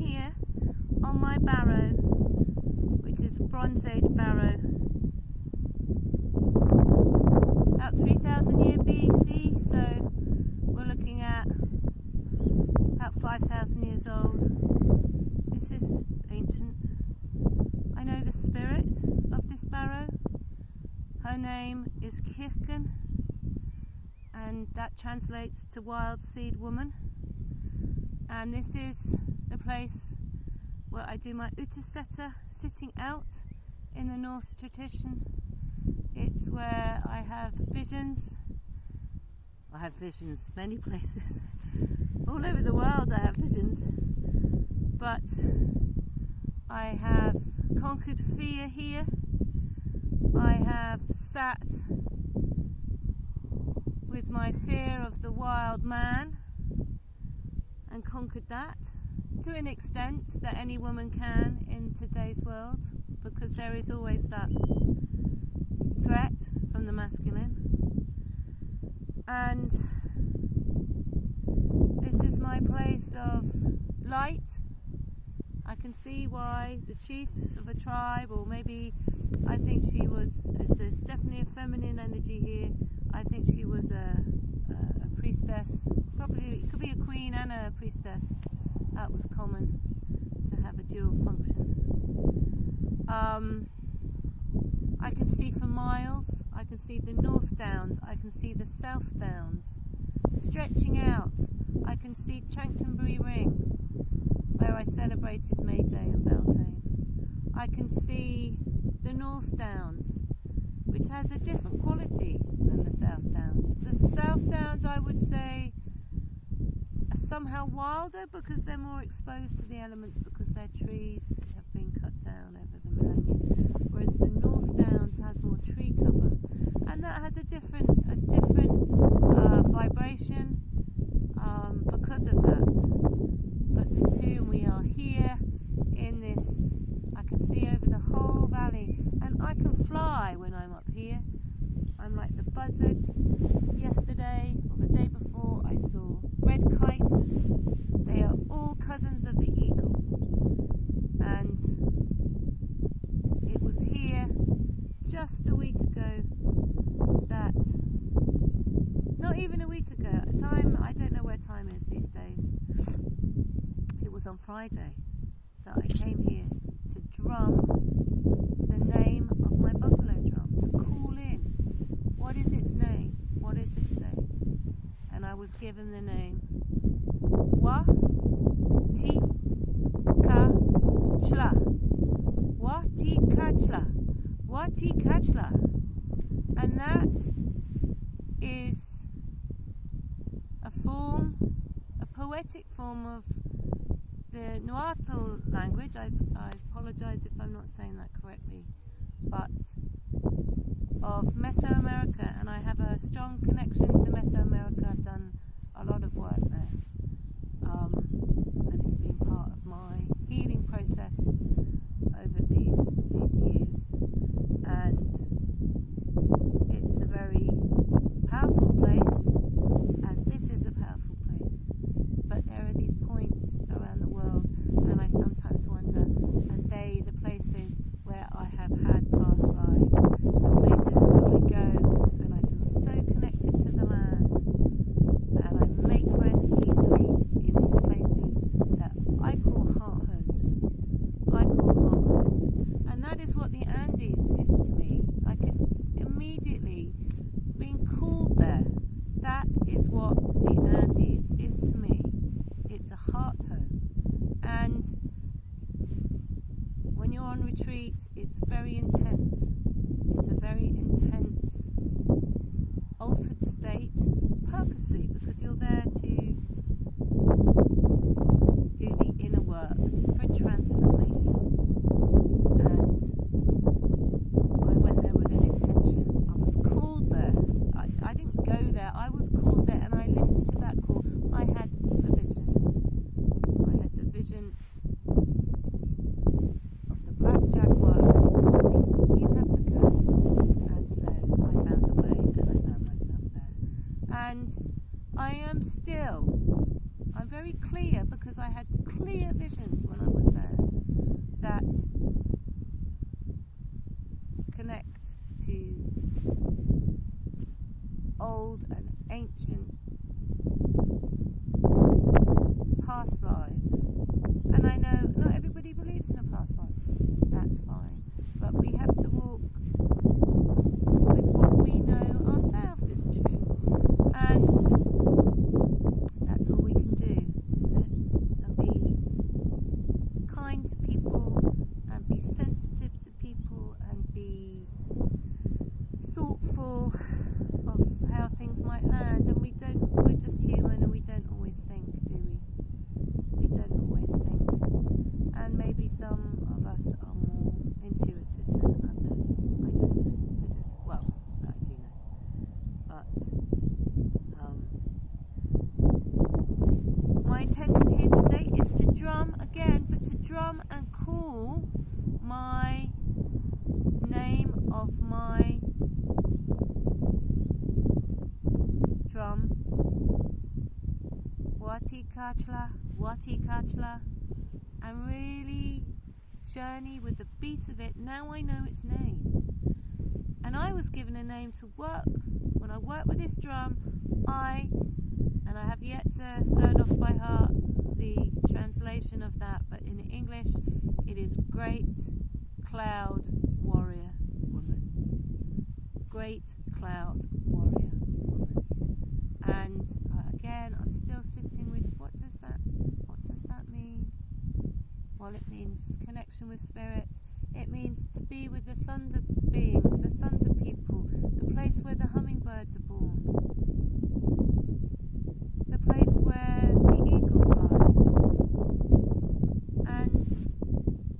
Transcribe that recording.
here on my barrow, which is a Bronze Age barrow, about 3000 year BC, so we're looking at about 5000 years old. This is ancient. I know the spirit of this barrow. Her name is Kirken, and that translates to wild seed woman. And this is the place where I do my Utiseta, sitting out in the Norse tradition. It's where I have visions. I have visions many places. All over the world I have visions. But I have conquered fear here. I have sat with my fear of the wild man and conquered that to an extent that any woman can in today's world, because there is always that threat from the masculine. And this is my place of light. I can see why the chiefs of a tribe, or maybe I think she was, there's definitely a feminine energy here. I think she was a priestess. Probably it could be a queen and a priestess. That was common to have a dual function. I can see for miles. I can see the North Downs. I can see the South Downs stretching out. I can see Chanctonbury Ring, where I celebrated May Day and Beltane. I can see the North Downs, which has a different quality than the South Downs. The South Downs, I would say, are somehow wilder because they're more exposed to the elements, because their trees have been cut down over the millennia, whereas the North Downs has more tree cover, and that has a different vibration because of that. But the two, we are here in this, I can see over the whole valley, and I can fly when I'm up here. I'm like the buzzard. Yesterday or the day before I saw red kites. They are all cousins of the eagle, and it was here just a week ago that, not even a week ago, at a time, I don't know where time is these days, it was on Friday that I came here to drum the name of my buffalo drum, to call in, what is its name, what is its name? And I was given the name Watikachla. Watikachla. Watikachla. And that is a form, a poetic form of the Nahuatl language. I apologize if I'm not saying that correctly, but of Mesoamerica, and I have a strong connection to Mesoamerica. I've done a lot of work there, and it's been part of my healing process over these years, and it's a very powerful place, as this is a powerful place. But there are these points around the world, and I sometimes wonder, are they the places where I have had past lives, the places where I go and I feel so connected to the land, and I make friends easily in these places that I call heart homes. I call heart homes. And that is what the Andes is to me. I could immediately, being called there, that is what the Andes is to me. It's a heart home. And when you're on retreat, it's very intense. It's a very intense, altered state, purposely, because you're there to do the inner work for transformation. And I went there with an intention. I was called there. I didn't go there. I was called there, and I listened to that call. I had the vision. I had the vision of the black jaguar, and it told me, you have to go. And so I found a way, and I found myself there. And I am still because I had clear visions when I was there that connect to old and ancient past lives. And I know not everybody believes in a past life. That's fine. But we have to walk with what we know ourselves is true. And that's all we can do, isn't it? And be kind to people and be sensitive to people and be thoughtful of how things might land. And we're just human and we don't always think, do we? We don't always think. And maybe some of us are more intuitive than others. I don't know. Well, I do know. But my intention here today is to drum again, but to drum and call my name of my drum. Wati Kachla, and really journey with the beat of it. Now I know its name. And I was given a name to work. When I work with this drum, and I have yet to learn off by heart the translation of that, but in English it is Great Cloud Warrior Woman. Great Cloud Warrior Woman. And again, I'm still sitting with what does that mean? Well, it means connection with spirit. It means to be with the thunder beings, the thunder people, the place where the hummingbirds are born.